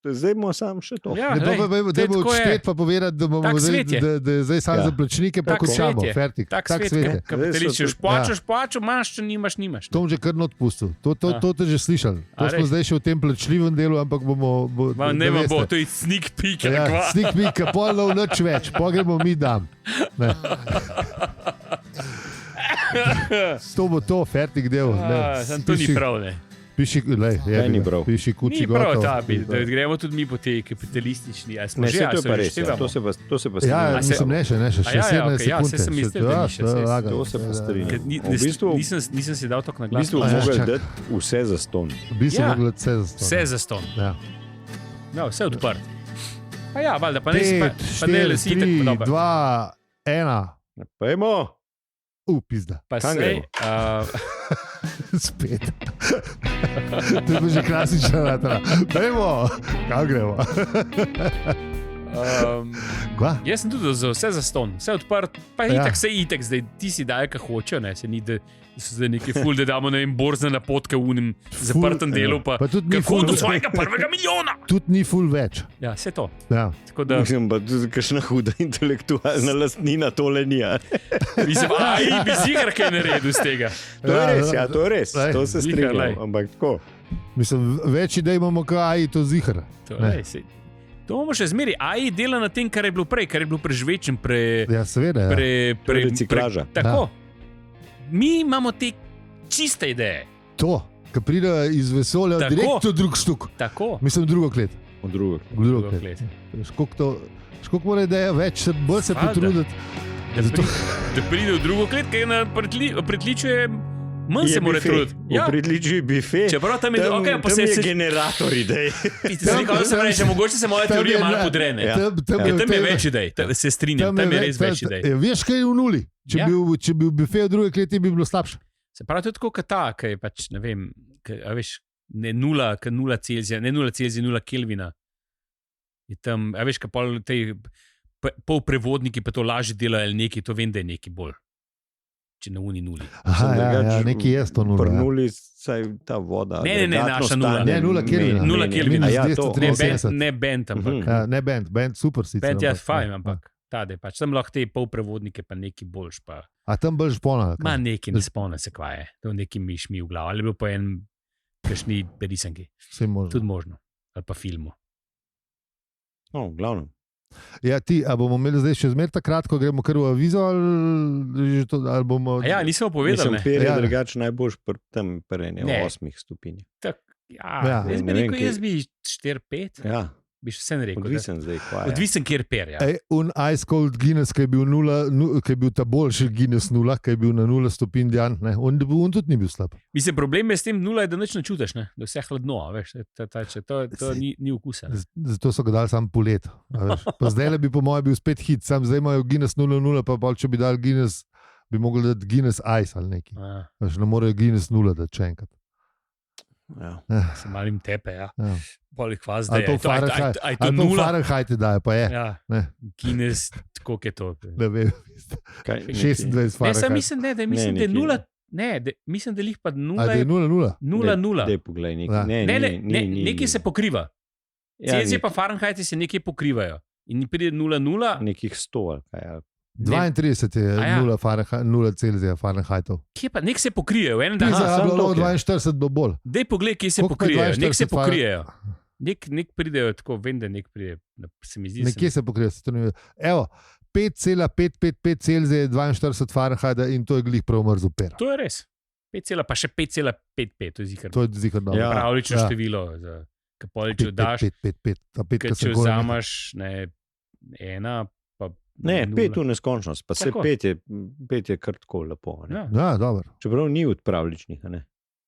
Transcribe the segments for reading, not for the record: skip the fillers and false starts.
zdaj bomo sam še to. Ja, Da bomo odštet pa povedati, da bomo da zdaj sam za plačnike pa končamo. Tak svet je. Kapitalistič, plačaš, imaš, če nimaš. To bom že kar odpustil. To te že slišali. To smo zdaj še v tem plačljivem delu, ampak bomo... Ne bo, to je sneak peek. Sneak peek, pol nov nič več, pol gremo mi dam. To bo to, fertik del. To ni prav, ne. Piši kuči gotovo. Da gremo tudi mi po tej kapitalistični. Ne, to je pa res, to se pa strinja. Ja, mislim, ne še 17 sekunde. Ja, se sem mislil, da ni še. To se pa strinja. Nisem si dal tako na glas. V bistvu mogli dati vse za ston. Vse za ston. Ja, vse odprt. Pa ja, valjda, pa ne lesi tako dobro. 5, 4, 3, 2, 1. Pojmo. Pizda. Pa sej. Spet. To je že klasična ratara. Dajmo, kaj gremo? Jaz sem tudi za vse zaston, vse odprt, pa itak, zdaj ti si daje, kaj hoče, ne, se ni, da so zdaj neki ful, da damo, ne vem, borzne napotke v unem zaprtem delu, pa kako do svojega prvega milijona. Tudi ni ful več. Ja, vse to. Ja. Da... Mislim, pa tudi kakšna huda intelektualna lastnina tole ni. Mislim, bi zigar kaj naredil z tega. To je res, to se strinjam, ampak tako. Mislim, več idej imamo, kaj AI to zigar. To je res. To bomo še zmeri. AI dela na tem, kar je bilo prej, kar je bilo prežvečen, ja, seveda, reciklaža. Tako. Ja. Mi imamo te čiste ideje. To, ki pride iz vesolja, direktno drug štuk. Tako. Mislim, drugo klet. Drugo klet. Školiko mora ideja več, bolj se potruditi. Da pride v drugo klet, kaj na pretličuje... Manj se mora truditi. Ja. V pritličju je bife. Čeprav tam je generator idej. Mogoče se moja teorija malo podrene. Tam je več idej. Se strinjam, tam je res več idej. Veš, kaj je v nuli? Če bi bil bife v druge kleti, bi bilo slabše. Se pravi, to je tako kot ta, ki je pač, ne vem, ne 0 Celzija, ne 0 Celzija, 0 Kelvina. Je tam, veš, kaj polprevodniki pa to lažje delajo ali neki, to vem, da je neki bolj. Če na uni nuli. Neki je to nula. Pri nuli saj ta voda. Ne, naša nula. Ne, 0 Kelvina. 0 Kelvina. Ne bend, ampak. Ne bend, super sicer. Bend je fajn, ampak tade pač. Tam lahko te polprevodnike pa neki boljš pa. A tam boljš spona? Ma neki ne spona se kvaje. To neki mišmi v glavu. Ali bi bil pa en kakšni risanki. Tudi možno. Ali pa filmu. No, glavno. Ja, a bomo imeli zdaj še zmer takrat, ko gremo kar v avizo, ali bomo... Ja, nismo povedali. Mislim, per je drugač najboljš tam perenje v 8 stopinjah. Jaz bi rekel, jaz bi 4-5. Ja. Bi še vse rekel. Odvisen zdaj, kva je. Odvisen kjer per, ja. Un Ice Cold Guinness, ki je bil 0, ki je bil ta boljši Guinness 0, ki je bil na 0 stopinj dan, ne, on tudi ni bil slab. Mislim, problem je s tem 0, da nič ne čutiš, ne, da vse hladno, veš, to ni okusa. Zato so ga dali sam polet, veš. Pa zdaj bi po moje bil spet hit, sam zdaj imajo Guinness 0-0, pa bolj, če bi dal Guinness, bi mogli dati Guinness Ice ali neki. Veš, ne morejo Guinness 0 dati še enkrat. Ja. Se malim tepe, ja. Bolih vas, da je. Ali to v Fahrenheit daje, pa je. Ja. Guinness, koliko je to? Ne vem. 26 Fahrenheit. Mislim, da je 0, mislim, da jih pa 0. A da je 0-0? 0-0. Dej poglej, nekaj se pokriva. Celzij pa Fahrenheit se nekaj pokrivajo. In pride 0-0. Nekih 100 ali kaj. 32 je 0 Celzija Fahrenheitov. Kje pa? Nek se pokrijejo. Za 42 bo bolj. Dej poglej, kje se pokrijejo. Nek se pokrijejo. Nek pridejo tako, vem, da nek pride. Se mi zdi, nekje se pokrijejo. Evo, 5,555 Celzija je 42 Fahrenheita in to je glih prav mrzo pera. To je res. 5, pa še 5,55, to je zikar. To je zikar dobro. Pravlično število. Kapoličo daš. 5, če vzamaš ena, ne, 5 v neskončnost, pa se 5 je kar tako lepo. Ja, dobro. Čeprav ni od pravličnih, ne?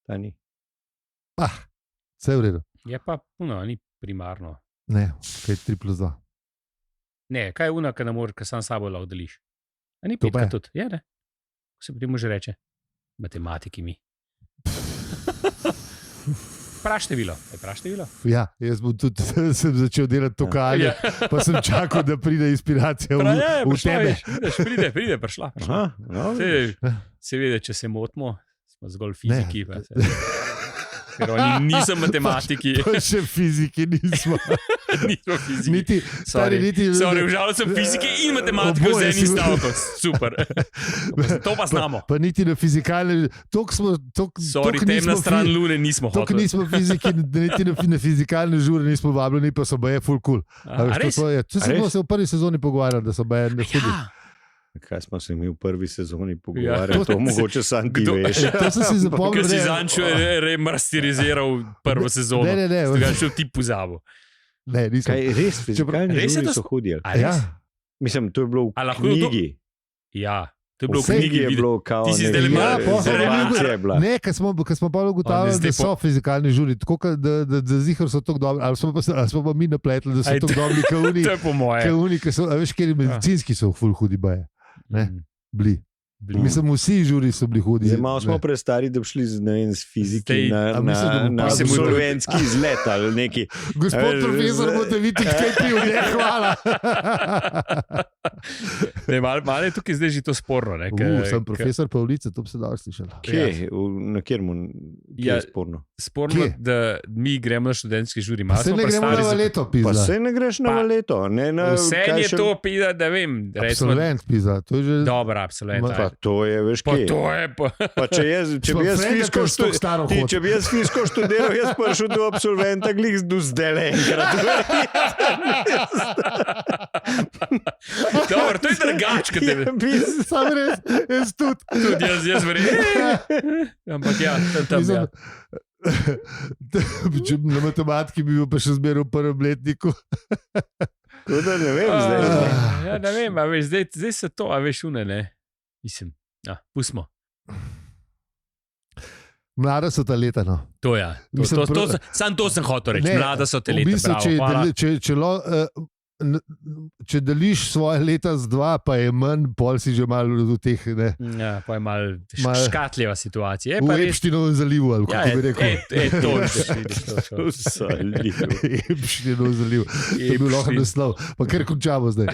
Ta ni. Vse je v redu. Je pa puno, ni primarno. Ne, kaj je 3+2. Ne, kaj je una, kaj ne moreš, kaj sam sabo lahko deliš. A ni 5 tudi, je ne? Ko se potem može reče, matematiki mi. Praštevilo. Ja, jaz bom tudi sem začel delati to kalje, pa sem čakal, da pride inspiracija v tebe. Pride, prišla. Se vede, če se motimo, smo zgolj fiziki. ker oni niso matematiki. Pa še fiziki nismo. Nismo fiziki. Sorry, užalil sem fizike in matematiko z enim stavkom. Super. To pa znamo. Pa niti na fizikalne... Sorry, temna stran lune nismo hoteli. Tok nismo fiziki, niti na fizikalne žure nismo vabljeni, pa so baje full cool. To smo se v prvi sezoni pogovarjali, da so baje ne hudi. Kaj smo se mi v prvi sezoni pogovarjali, to mogoče sam ti veš. To sem si zapomnil. Ker si Zančo remasteriziral prvo sezono. Ne. Ste ga šel ti pozabo. Ne, nisem. Kaj, res, fizikalni žuri so hudi. Ja. Mislim, to je bilo v knjigi. Ja, to je bilo v Vse knjigi. je bilo kao Ti si zdaj observacija je bila. Ne, ker smo pa ugotavljali, da so fizikalni žuri, tako da zihar so tako dobri, ali smo pa mi napletli, da so tako dobri, kauni. To je po moje. Kauni, veš, kjer medicinski so ful hudi baje. Bili. Mislim, vsi žuri so bili hudi. Zdaj malo smo prestari, da bi šli z fiziki na absolventski izlet ali neki. Gospod profesor, boste videti, kaj pil, ne, hvala. Malo je tukaj zdaj že to sporno. Sem profesor Pavlice, to bi se dal slišati. Kje? Na kjermu je sporno? Sporno, da mi gremo na študentski žuri. Se ne gremo na valeto, pizda. Pa se ne greš na valeto. Vse je to, pizda, da vem. Absolvent, pizda. Dobro, absolvent. To je, veš, kje. Pa če bi jaz fisko študiral, jaz prišel do absolventa, glih do zdaj enkrat. Dobro, to je drugače, kot tebe. Sam res, jaz tudi. Tudi jaz verjamem. Ampak ja, tam ja. Na matematiki bi bil pa še zmeraj v prvem letniku. Tako da ne vem zdaj. Ja, ne vem, a veš, zdaj se to, a veš, ne. Mislim. Ja, pustimo. Mlada so ta leta, no. To je. Sam to sem hotel reči. Mlada so ta leta. V bistvu, če deliš svoje leta z 2, pa je manj, pol si že malo v teh, ne. Ja, pa je malo škatljeva situacija. V Epsteinovem zalivu, ali kako bi rekel. To Epsteinov zaliv. To je bil lahko naslov. Pa kar končamo zdaj.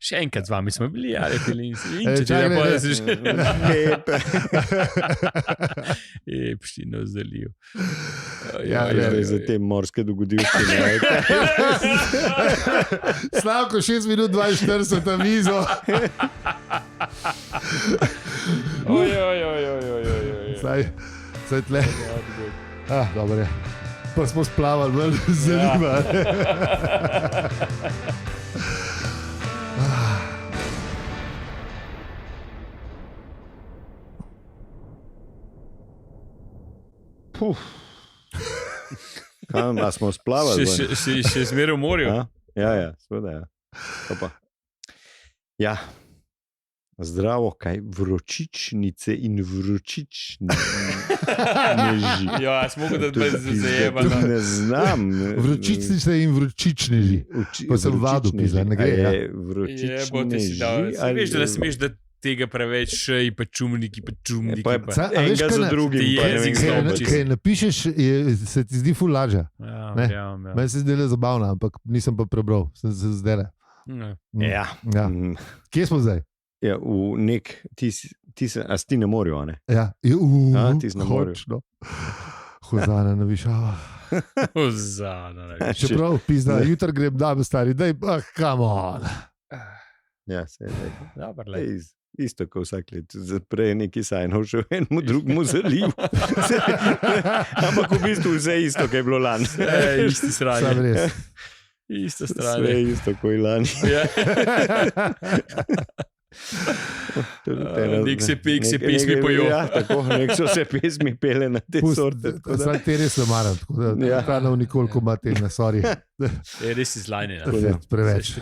Še enkrat z vami smo bili, ali bili Epsteinov zaliv. Ja, za te morske dogodivke, ne. Slavko, 6 minut 42 na mizo. Saj tle. Dobro je. Pa smo splavali, vel zaliva. A smo splavali? Še zmeraj v morju? Ja, seveda. Ja. Zdravo, kaj? Vročičnice in vročičneži. Ja, smo mogli, da bi zajebali. Ne znam. Vročičnice in vročičneži. Pa sem vadu, pizda, ne gre. Vročičneži. Veš, da ne smeš, da tega preveč in pa čumniki, enega za drugim. Kaj napišeš, se ti zdi ful lažja. Ja. Meni se zdi le zabavno, ampak nisem pa prebral, sem se zdele. Ja. Kje smo zdaj? Ja, v nek, a si ti na morju, a ne? Ja, ti si na morju. Hozana na višava. Hozana na višava. Čeprav, pizda, jutr grem dame stari, daj, come on. Ja, se je. Dobar, le. Isto, kot vsak let, prej je neki sajnov še v enemu drugemu zalivu. Ampak v bistvu vse isto, kaj je bilo lani. Isti sranje. Sam res. Isto sranje. Vse isto, kot je lani. Nek se pesmi pojo. Ja, tako, nek so se pesmi pele na te sorte. Zdaj te res ne maram, tako da ta nav nikoliko ima tega, sorry. Res izlajne. Preveč.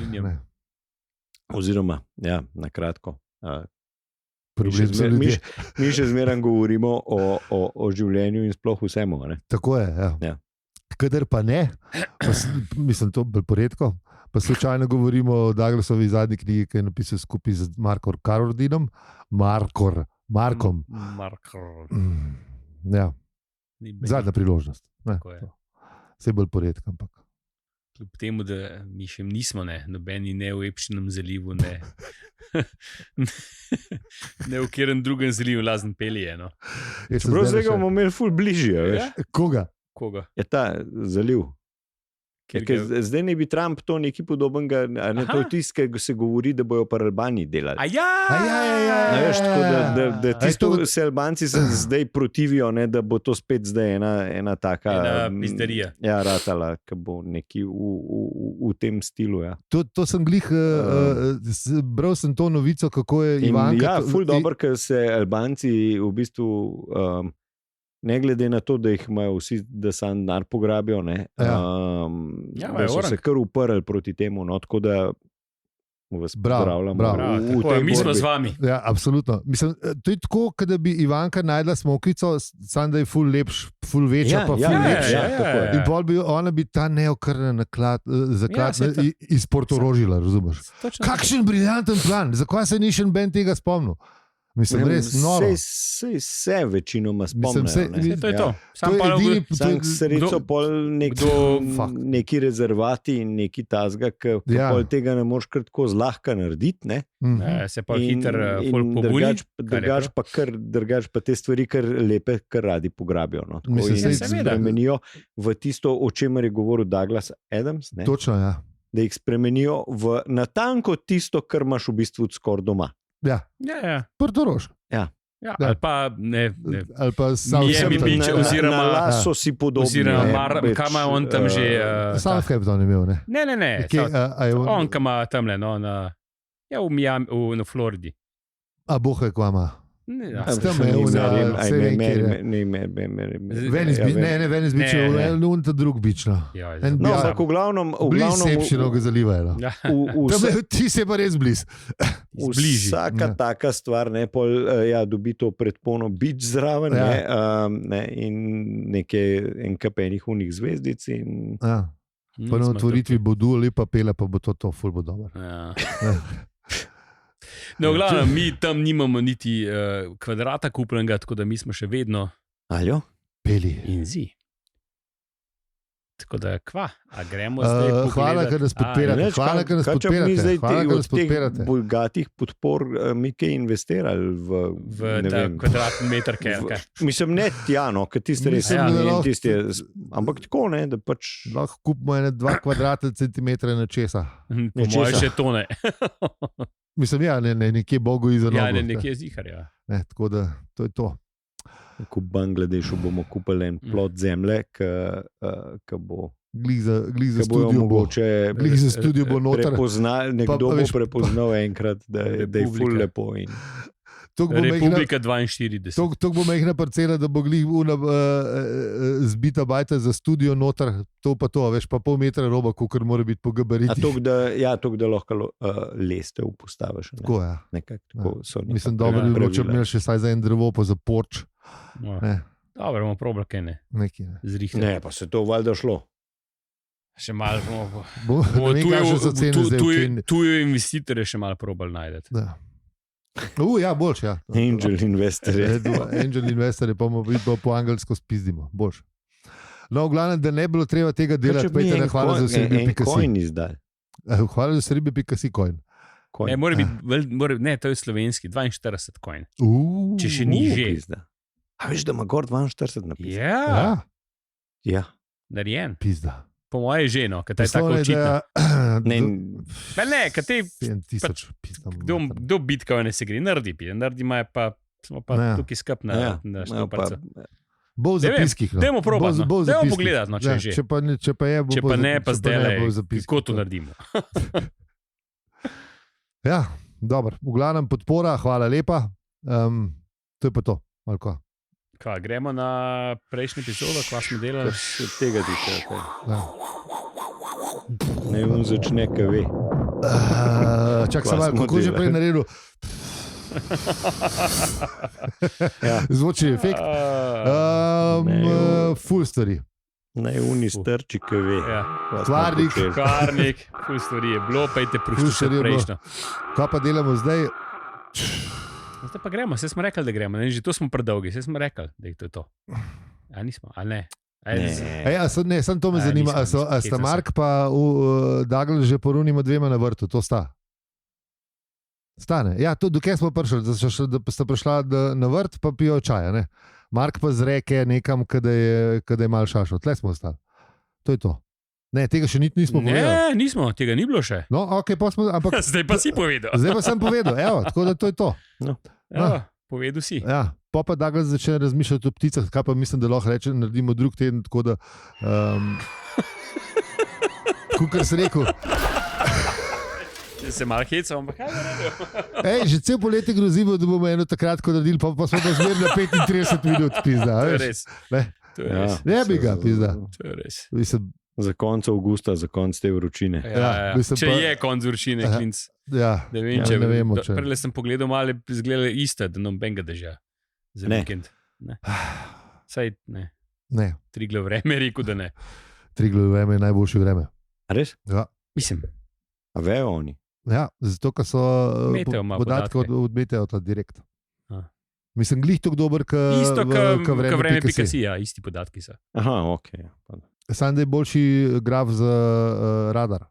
Oziroma, ja, na kratko. Mi še zmeraj govorimo o življenju in sploh vsemu. Ne? Tako je, ja. Kadar pa ne, mislim to bolj poredko, pa slučajno govorimo o Douglasovi zadnji knjigi, ki je napisal skupaj z Markom Carordinom. Markom. Ja. Zadnja priložnost. Vse bolj poredko, ampak kljub temu, da mi še nismo, nobeni ne v Epšinem zalivu, ne v katerem drugem zalivu, lazen pelije. No. Čeprav zdaj ga bomo imeli ful bližje, veš. Koga? Je ta zaliv. Zdaj ne bi Trump to nekaj podobnega, to je tisto, ki se govori, da bojo pa Albani delali. Ja. Veš, tako, da tisto se Albanci zdaj protivijo, da bo to spet zdaj ena taka pizderija. Ja, ratala, ki bo neki v tem stilu. Ja. To sem glih, bral sem to novico, kako je Ivanka. Ja, ful dobro, ker se Albanci v bistvu... Ne glede na to, da jih imajo vsi, da sam denar pograbijo, da so se kar uprli proti temu, tako da vas pozdravljamo. Mi smo z vami. Ja, absolutno. Mislim, to je tako, da bi Ivanka najdla smokico, sam da je ful lepš, ful večja, pa ful lepša. In pol bi ona ta neokrnen zaklad iz Portorožila, razumeš? Kakšen briljanten plan, zakaj se ni še ben tega spomnil? Mislim, res noro. Vse večinoma spomnijo. To je to. Sam srečo pol neki rezervati in neki tazga, ki pol tega ne moreš kar tako zlahka narediti. Se pa hitro pobuni. Drugač pa te stvari kar lepe, kar radi pograbijo. In se spremenijo v tisto, o čemer je govoril Douglas Adams. Točno, ja. Da jih spremenijo v natanko tisto, kar imaš v bistvu skoraj doma. Ja. Portorož. Ja. Ali pa ne. Ali pa Miami Beach, oziroma na Laso si podobni. Kaj ima on tam že? Southampton je imel, ne? Ne. On, kaj ima tam v Miami, na Floridi. A bohe, kva ima? Venice Beach je ta drug beach. Ampak v glavnem blizu Epšinovega zaliva. Ti se pa res blizu. Vsaka taka stvar dobi to predpono beach zraven in nekaj enih unih zvezdic. Pa na otvoritvi bodo lepa pela, pa bo to ful bo dobro. No, v glavnem, mi tam nimamo niti kvadrata kupljenega, tako da mi smo še vedno peli in zi. Tako da, a gremo zdaj pogledati. Hvala, ker nas podpirate. Hvala, ker nas podpirate. Mi zdaj od teh bogatih podpor mi kaj investirali v kvadratni meter kerka. Mislim, ne tjano, ker tiste res ampak tako, da pač... Lahko kupimo 2 kvadratne centimetre na česa. Po moje še to ne. Mislim, nekje Bogu iza nogu. Ja, nekje zihar, ja. Tako da, to je to. V Bangladešu bomo kupili en plot zemlje, ki bo... Glih za studio bo noter. Nekdo bo prepoznal enkrat, da je ful lepo. Republika 42. To bo mehna parcela, da bo glih zbita bajta za studio noter, to pa to, veš, pa pol metra roba, kar mora biti po gabaritih. To, da lahko lestev postaviš. Tako, ja. Mislim, dobro bi bilo, če bi imel še saj za en drevo, pa za porč. Dobro, bomo probali, kaj ne. Ne, pa se to valjda šlo. Še malo bomo tuje investitore še malo probali najdeti. Ja, boljš, ja. Angel investorje. Angel investorje, pa bomo videli po angelsko spizdimo, boljš. No, v glavnem, da ne bilo treba tega delati, pejte, hvala za vse ribe.si. Hvala za vse ribe.si coin. Ne, mora biti, ne, to je slovenski, 42 coin. Če še ni že. A veš, da ima gor 42 napisano? Ja. Narejen. Pizda. Po moje je že, kaj ta je tako očitno. Ne, kaj te... Kdo bitkove ne se gre? Nardi imajo pa, smo pa tukaj skup na štoparcu. Bo v zapiskih. Dajmo probati, dajmo pogledati, če je že. Če pa je, če pa ne, pa zdaj kako to naredimo. Ja, dobro. V glavnem podpora, hvala lepa. To je pa to. Kaj, gremo na prejšnji epizodo, kva smo delali? Tega tiče. Ne, on začne, kaj ve. Čak se malo, kako že prej naredil? Zvoči efekt. Ful stvari. Naj uni strči, kaj ve. Kvarnik. Ful stvari je bilo, pa je te pruštil še prejšnjo. Kaj pa delamo zdaj? Zdaj pa gremo, vse smo rekli, da gremo. Že to smo predolgi, vse smo rekli, da je to. A nismo, ali ne? Samo to me zanima. A sta Mark pa Douglas že porunima dvema na vrtu, to sta? Stane. Ja, dokaj smo prišli, da sta prišla na vrt, pa pijo čaja, ne? Mark pa zreke nekam, kada je mal šašo. Tle smo ostali. To je to. Ne, tega še nismo povedali. Ne, nismo, tega ni bilo še. No, ok, pa smo, ampak... Zdaj pa si povedal. Zdaj pa sem povedal, evo, tako da to je to. No. Evo, povedal si. Ja, pa Douglas začne razmišljati o pticah, kaj pa mislim, da lahko reče, naredimo drug teden, tako da... Kukor si rekel... Se malo heca, ampak kaj naredil? Že cel poletje grozimo, da bomo eno takrat naredili, pa smo pa zmerno na 35 minut, pizda. To je res. Ne bi ga, pizda. To je res. Za konec avgusta, za konec te vročine. Če je konec vročine, klinc. Ne vem, če vemo. Prele sem pogledal, malo izgledali iste, da nam benga drža. Za vikend. Saj ne. Triglav vreme je rekel, da ne. Triglav vreme je najboljše vreme. A res? Ja. Mislim. A vejo oni? Ja, zato, ker so podatke od Meteota direkt. Mislim, glih tako dober, isto, ka vreme Pikasi, ja, isti podatki so. Aha, ok. Sam da je boljši graf za radar.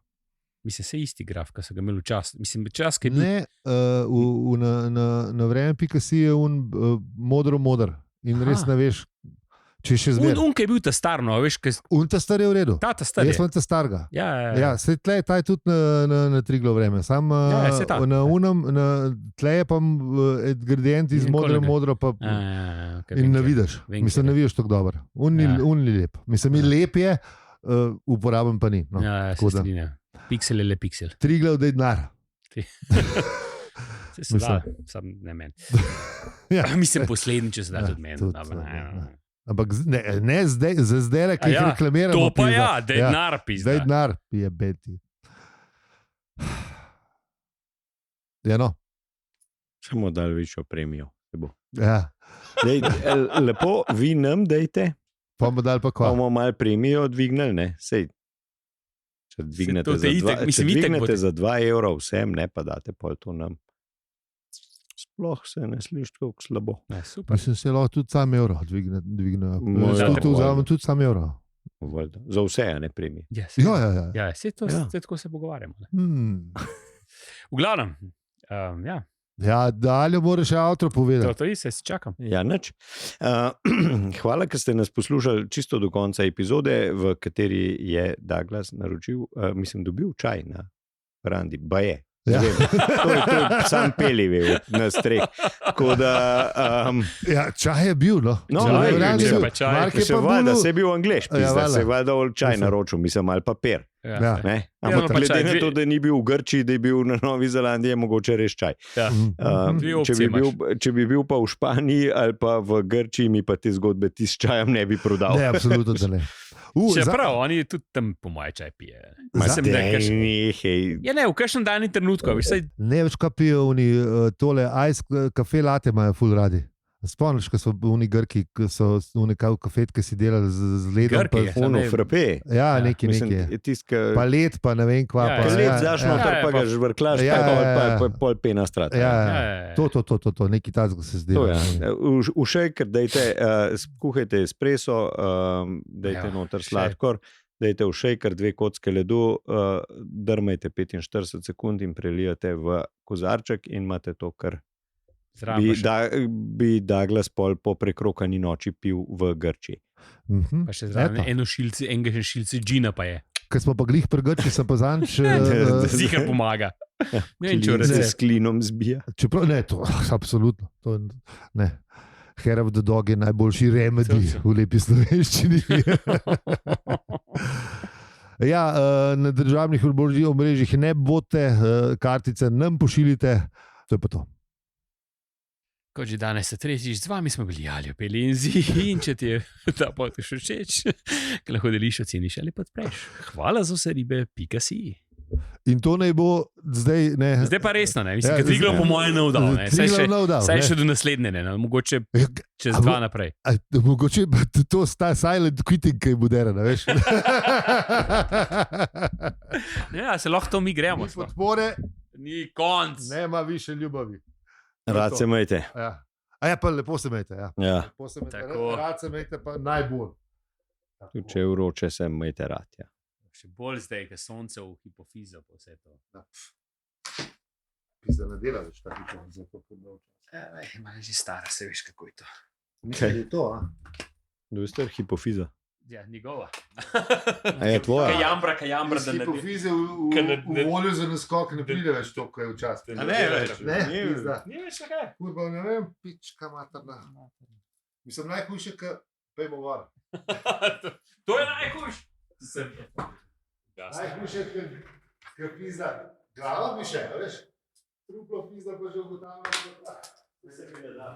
Mislim, se isti graf, ka so ga imeli včasih. Mislim, čas, ki je bil... Ne, na vreme Pikasi je modro-modr in res ne veš, če še zmeraj. Unka je bil ta star, no, veš, kaj... Ta star je v redu. Ta star je. Jaz sem ta starga. Ja. Se tle je tudi na Triglav vreme. Sam se ta. Tle je pa gradient iz modro pa... In ne vidiš. Mislim, ne vidiš tako dobro. Unni lep. Mislim, lep je, uporaben pa ni. Ja, se strinja. Piksel je le piksel. Triglav, da je denar. Se da, sam ne meni. Mislim, poslednjič se da tudi meni. Ampak ne zdaj, ki jih reklamiramo. To pa da je denar pizda. Da je denar, je beti. Ja, no. Samo dal večjo premijo. Ja. Lepo, vi nam dajte. Pa bomo dali pa kva. Bomo malo premijo dvignili, ne? Sej, če dvignete za 2 evra vsem, ne pa date pol to nam. Sploh se ne sliši tako slabo. Mislim, se lahko tudi sam evro dvigne. Tudi sam evro. Za vse, a ne premije. Ja, tako se pogovarjamo. V glavnem, ja. Ja, dalje moraš še avtro povedati. To je, se čakam. Ja, nič. Hvala, ker ste nas poslušali čisto do konca epizode, v kateri je Douglas naročil, dobil čaj na verandi. Baje. Ja. To je sam pelivel na streh. Čaj je bil, no. Se je bil Anglež, se je valjda čaj naročil, ali papir. Ja. Ampak glede na to, da ni bil v Grčiji, da je bil na Novi Zelandiji, je mogoče res čaj. Ja. Če bi bil pa v Španiji ali pa v Grčiji, mi pa te zgodbe ti s čajem ne bi prodal. Ne, absolutno da ne. Čeprav, oni tudi tam po moje čaj pije. V kakšnem danem trenutku. Ne več kaj pijo, tole ice kafe latte imajo ful radi. Spomniš, ko so oni Grki, ki so kafetke si delali z ledom. Grki, frape. Ja, neki. Pa led, pa ne vem kva. Led zaš noter, pa ga žvrklaš, pa pol pena strat. To, neki tazgo se zdi. V shaker dajte, skuhajte espresso, dajte noter sladkor, dajte v shaker 2 kocke ledu, drmajte 45 sekund in prelijate v kozarček in imate to, kar bi Douglas pol po prekrokani noči pil v Grčiji. Pa še zraven enega šilci džina pa je. Ker smo pa glih pri Grčiji, sem pa zanč... Zihar pomaga. Se s klinom zbija. Čeprav ne, to absolutno. Ne. Hair of the dog je najboljši remedy v lepi slovenščini. Ja, na državnih omrežjih ne bote, kartice nam pošiljite, to je pa to. Kot že danes se tretjič, z vami smo bili Aljo Pelinzi in če ti je ta podcast všeč, lahko deliš, oceniš ali podpreš. Hvala za vse ribe, .si. In to naj bo zdaj... Zdaj pa resno, ne? Mislim, Triglav po mojem ne vdal. Saj še do naslednje, ne? Mogoče čez 2 naprej. Mogoče to sta silent quitting, kaj bo derana, veš? Ja, se lahko to mi gremo. Ni podpore. Ni konc. Nema više ljubavi. Rad se imejte. Ja, pa lepo se imejte. Ja. Rad se imejte, pa najbolj. Tudi če je vroče, se majte ratja. Še bolj zdaj, ker sonce v hipofizo po vse to. Pizda ne dela več ta hipofiza. Malo že stara, se veš, kako je to. Mislim, da je to, Kdo je star hipofiza? Ja, njegova. A je tvoja? Kajambra, Iz hipofize v volju za naskok ne pride več to, ko je včasih. A ne več? Ne, pizda. Ni več kaj. Kurba, ne vem, pička materna. Mislim, najhujše, ko pejmo var. To je najhujš. Najhujše, ko pizda. Glava bi še, veš? Truplo pizda pa že ugotavljamo, da se mi ne da.